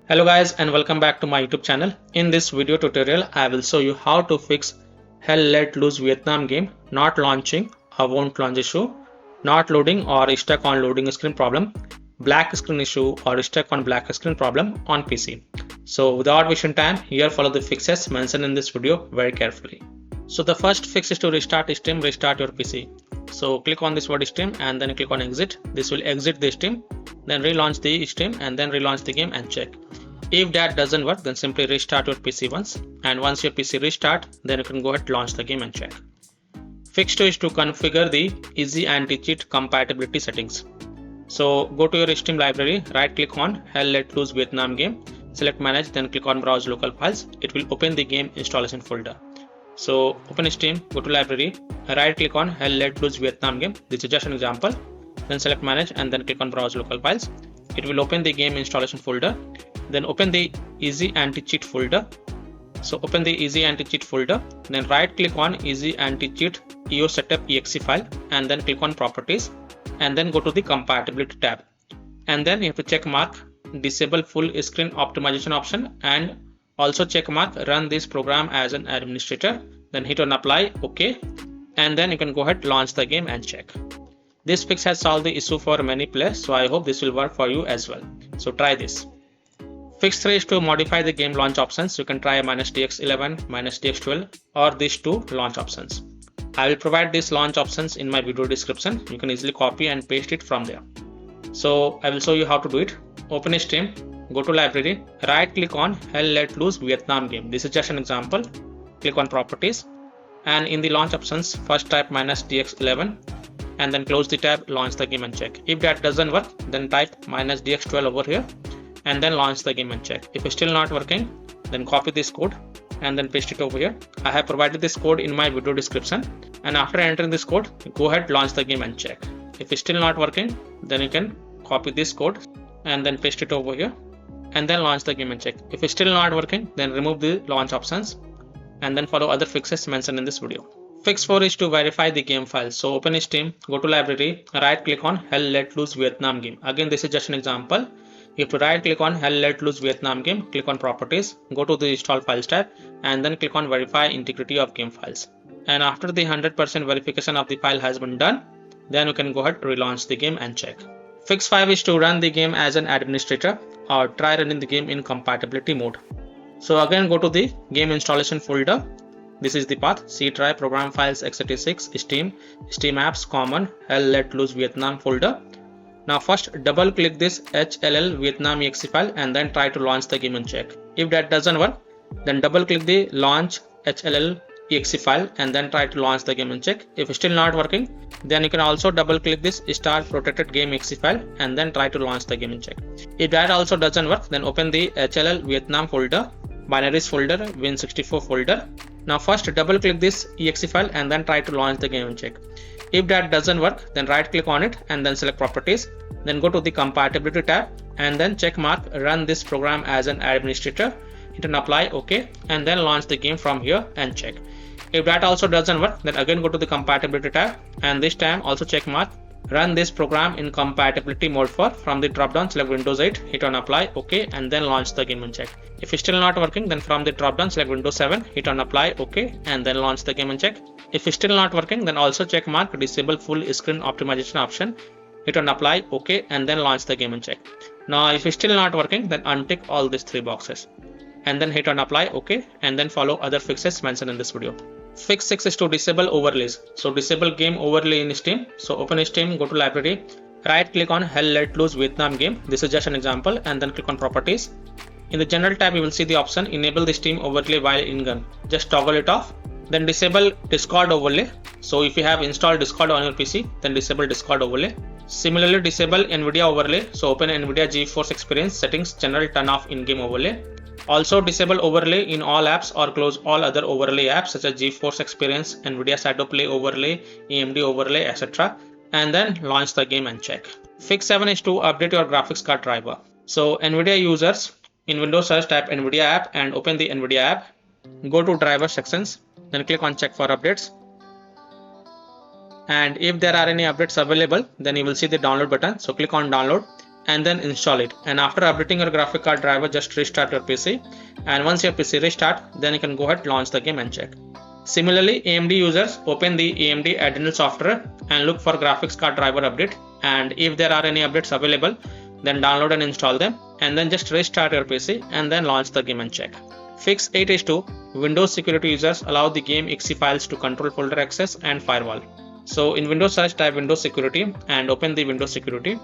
Hello guys and welcome back to my YouTube channel. In this video tutorial I will show you how to fix Hell Let Loose Vietnam game not launching or won't launch issue, not loading or stuck on loading screen problem, black screen issue or stuck on black screen problem on PC. So without wasting time, here follow the fixes mentioned in this video very carefully. So the first fix is to restart Steam, restart your PC. So click on this word Steam and then click on exit. This will exit the Steam, then relaunch the Steam and then relaunch the game and check. If that doesn't work, then simply restart your PC once, and once your PC restart, then you can go ahead launch the game and check. Fix 2 is to configure the easy anti-cheat compatibility settings. So go to your Steam library, right click on Hell Let Loose Vietnam game, select manage, then click on browse local files. It will open the game installation folder. So open Steam, go to library, right click on Hell Let Loose Vietnam game. This is just an example. Then select manage and then click on browse local files. It will open the game installation folder. Then open the easy anti-cheat folder. So open the easy anti-cheat folder. Then right click on easy anti-cheat EO setup exe file and then click on properties and then go to the compatibility tab. And then you have to check mark disable full screen optimization option and also check mark run this program as an administrator. Then hit on apply, OK, and then you can go ahead launch the game and check. This fix has solved the issue for many players, so I hope this will work for you as well. So try this. Fix 3 is to modify the game launch options. You can try -DX11, -DX12 or these two launch options. I will provide these launch options in my video description. You can easily copy and paste it from there. So I will show you how to do it. Open Steam, go to library, right click on Hell Let Loose Vietnam game. This is just an example. Click on properties and in the launch options first type -DX11 and then close the tab, launch the game and check. If that doesn't work, then type -DX12 over here and then launch the game and check. If it's still not working, then copy this code and then paste it over here. I have provided this code in my video description, and after entering this code, go ahead launch the game and check. If it's still not working, then you can copy this code and then paste it over here and then launch the game and check. If it's still not working, then remove the launch options and then follow other fixes mentioned in this video. Fix 4 is to verify the game file. So open Steam, go to library, right click on Hell Let Loose Vietnam game. Again, this is just an example. You have to right click on Hell Let Loose Vietnam game, click on properties, go to the install files tab and then click on verify integrity of game files. And after the 100% verification of the file has been done, then you can go ahead relaunch the game and check. Fix 5 is to run the game as an administrator or try running the game in compatibility mode. So again, go to the game installation folder. This is the path: C try, program files, x86, Steam, Steam apps, common, Hell Let Loose Vietnam folder. Now first double click this HLL Vietnam exe file and then try to launch the game and check. If that doesn't work, then double click the launch HLL exe file and then try to launch the game and check. If it's still not working, then you can also double click this start protected game exe file and then try to launch the game and check. If that also doesn't work, then open the HLL Vietnam folder, binaries folder, Win64 folder. Now first double click this exe file and then try to launch the game and check. If that doesn't work, then right click on it and then select properties, then go to the compatibility tab and then check mark run this program as an administrator, hit on apply, OK, and then launch the game from here and check. If that also doesn't work, then again go to the compatibility tab and this time also check mark run this program in compatibility mode for, from the drop down select Windows 8, hit on apply, OK, and then launch the game and check. If it's still not working, then from the drop down select Windows 7, hit on apply, OK, and then launch the game and check. If it's still not working, then also check mark disable full screen optimization option, hit on apply, OK, and then launch the game and check. Now if it's still not working, then untick all these three boxes and then hit on apply, OK, and then follow other fixes mentioned in this video. Fix 6 is to disable overlays. So disable game overlay in Steam. So open Steam, go to library, right click on Hell Let Loose Vietnam game. This is just an example, and then click on properties. In the general tab, you will see the option enable the Steam overlay while in gun. Just toggle it off. Then disable Discord overlay. So if you have installed Discord on your PC, then disable Discord overlay. Similarly, disable NVIDIA overlay. So open NVIDIA GeForce Experience settings, general turn off in-game overlay. Also disable overlay in all apps or close all other overlay apps such as GeForce Experience, NVIDIA Shadow Play overlay, AMD overlay, etc. And then launch the game and check. Fix 7 is to update your graphics card driver. So NVIDIA users in Windows search type NVIDIA app and open the NVIDIA app. Go to driver sections, then click on check for updates. And if there are any updates available, then you will see the download button. So click on download and then install it. And after updating your graphic card driver, just restart your PC. And once your PC restart, then you can go ahead, launch the game and check. Similarly, AMD users, open the AMD Adrenal software and look for graphics card driver update. And if there are any updates available, then download and install them. And then just restart your PC and then launch the game and check. Fix 8 is to Windows security users allow the game exe files to control folder access and firewall. So in Windows search, type Windows security and open the Windows security.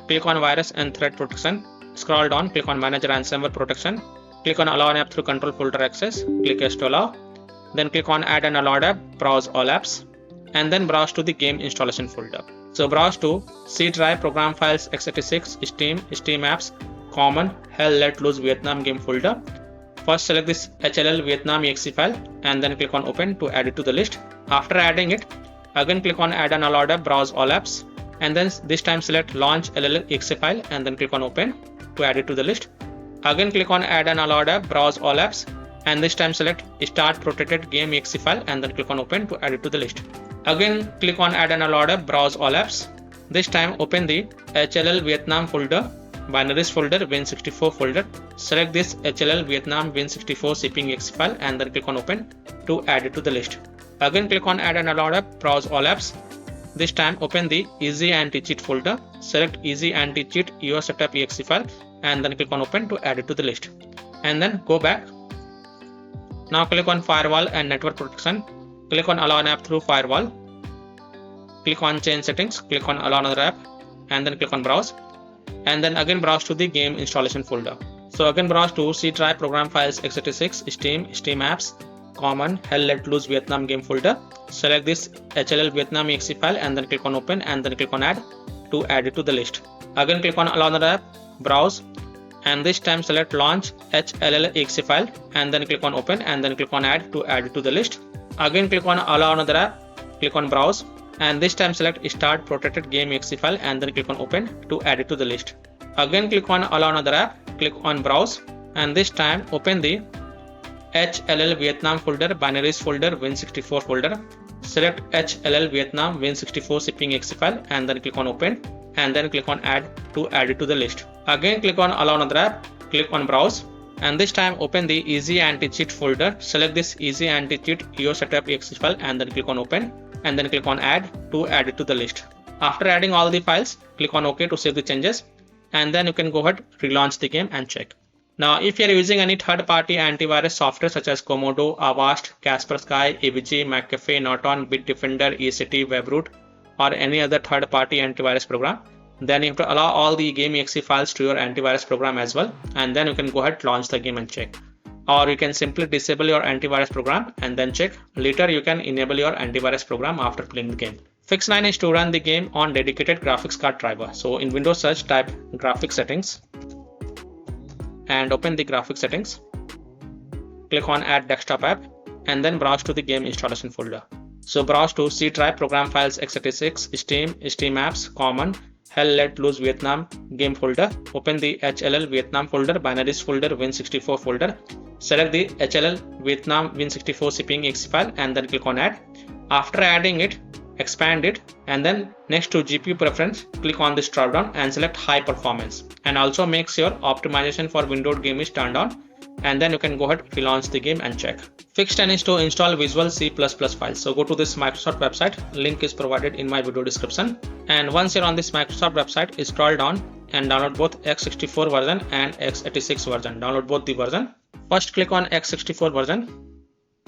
Click on virus and threat protection. Scroll down, click on manage ransomware protection. Click on allow an app through control folder access. Click yes to allow. Then click on add an allowed app, browse all apps, and then browse to the game installation folder. So browse to C drive, program files, x86, Steam, Steam apps, common, hell let loose Vietnam game folder. First select this HLL Vietnam exe file and then click on open to add it to the list. After adding it, again click on add an allowed app, browse all apps, and then this time select launch LL exe file and then click on open to add it to the list. Again click on add an allowed app, browse all apps, and this time select start protected game exe file and then click on open to add it to the list. Again click on add an allowed app, browse all apps. This time open the HLL Vietnam folder, binaries folder, Win64 folder. Select this HLL Vietnam Win64 shipping exe file and then click on open to add it to the list. Again click on add an allowed app, browse all apps. This time open the easy anti-cheat folder. Select easy anti-cheat your setup exe file and then click on open to add it to the list. And then go back. Now click on firewall and network protection. Click on allow an app through firewall. Click on change settings. Click on allow another app and then click on browse. And then again browse to the game installation folder. So again browse to C drive, program files, x86, Steam, Steam apps, common, hell let loose Vietnam game folder. Select this HLL Vietnam exe file and then click on open and then click on add to add it to the list. Again click on allow another app, browse, and this time select launch HLL exe file and then click on open and then click on add to add it to the list. Again click on allow another app, click on browse, and this time select start protected game exe file and then click on open to add it to the list. Again click on allow another app, click on browse, and this time open the HLL Vietnam folder, binaries folder, Win64 folder. Select HLL Vietnam Win64 shipping exe file and then click on open and then click on add to add it to the list. Again click on allow another app, click on browse, and this time open the easy anti-cheat folder. Select this easy anti-cheat your setup exe file and then click on open and then click on add to add it to the list. After adding all the files, click on OK to save the changes, and then you can go ahead, relaunch the game and check. Now if you are using any third-party antivirus software such as Komodo, Avast, Kaspersky, AVG, McAfee, Norton, Bitdefender, ECT, Webroot, or any other third-party antivirus program, then you have to allow all the game exe files to your antivirus program as well, and then you can go ahead, launch the game and check. Or you can simply disable your antivirus program and then check. Later you can enable your antivirus program after playing the game. Fix 9 is to run the game on dedicated graphics card driver. So in Windows search, type graphics settings and open the graphics settings. Click on add desktop app and then browse to the game installation folder. So browse to C drive, program files, x86, Steam, Steam apps, common, hell let loose Vietnam game folder. Open the HLL Vietnam folder, binaries folder, Win64 folder. Select the HLL Vietnam Win64 shipping exe file and then click on add. After adding it, expand it, and then next to GPU preference, click on this drop down and select high performance, and also make sure optimization for Windows game is turned on, and then you can go ahead, relaunch the game and check. Fix 10 is to install Visual C++ files. So go to this Microsoft website, link is provided in my video description, and once you're on this Microsoft website, scroll down and download both x64 version and x86 version. Download both the version. First click on x64 version.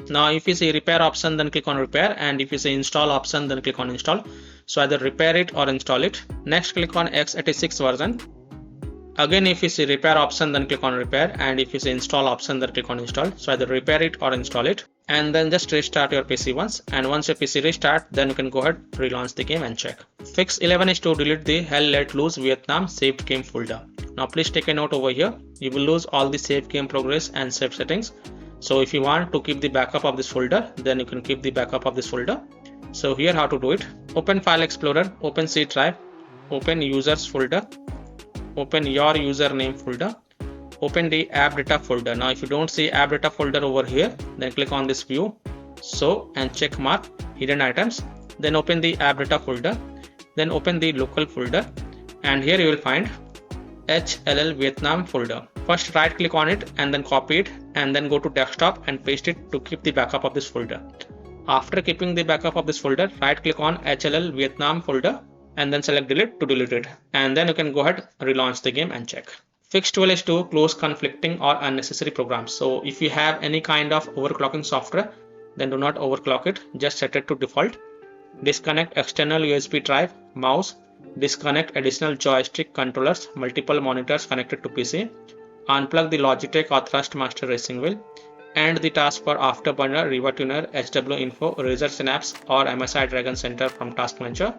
Now if you see repair option, then click on repair, and if you see install option, then click on install. So either repair it or install it. Next click on x86 version. Again if you see repair option, then click on repair, and if you see install option, then click on install. So either repair it or install it, and then just restart your PC once, and once your PC restart, then you can go ahead, relaunch the game and check. Fix 11 is to delete the hell let loose Vietnam saved game folder. Now please take a note over here, you will lose all the save game progress and save settings. So if you want to keep the backup of this folder, then you can keep the backup of this folder. So here how to do it. Open File Explorer, open C drive, open users folder, open your username folder, open the app data folder. Now if you don't see app data folder over here, then click on this view, so, and check mark hidden items, then open the app data folder, then open the local folder, and here you will find HLL Vietnam folder. First right click on it and then copy it and then go to desktop and paste it to keep the backup of this folder. After keeping the backup of this folder, right click on HLL Vietnam folder and then select delete to delete it, and then you can go ahead, relaunch the game and check. Fix 12 is to close conflicting or unnecessary programs. So if you have any kind of overclocking software, then do not overclock it, just set it to default. Disconnect external USB drive, mouse, disconnect additional joystick controllers, multiple monitors connected to PC, unplug the Logitech or Thrustmaster racing wheel, end the task for Afterburner, RivaTuner, HW Info, Razer Synapse or MSI Dragon Center from Task Manager.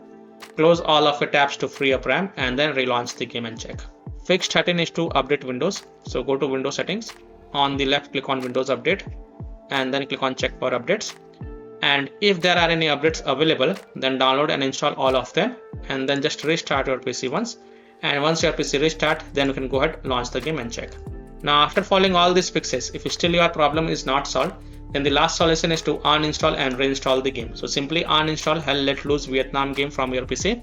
Close all of your tabs to free up RAM and then relaunch the game and check. Fix 13 is to update Windows. So go to Windows settings. On the left click on Windows Update and then click on check for updates. And if there are any updates available, then download and install all of them and then just restart your PC once. And once your PC restart, then you can go ahead, launch the game and check. Now after following all these fixes, if still your problem is not solved, then the last solution is to uninstall and reinstall the game. So simply uninstall Hell Let Loose Vietnam game from your PC,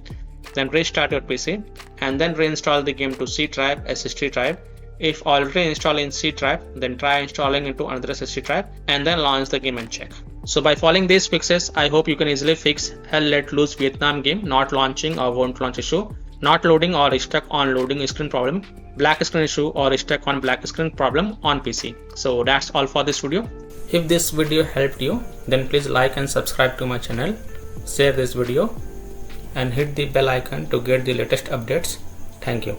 then restart your PC and then reinstall the game to C drive, SSD drive. If already installed in C drive, then try installing into another SSD drive and then launch the game and check. So by following these fixes, I hope you can easily fix Hell Let Loose Vietnam game not launching or won't launch issue, not loading or stuck on loading screen problem, black screen issue or stuck on black screen problem on PC. So that's all for this video. If this video helped you, then please like and subscribe to my channel, share this video and hit the bell icon to get the latest updates. Thank you.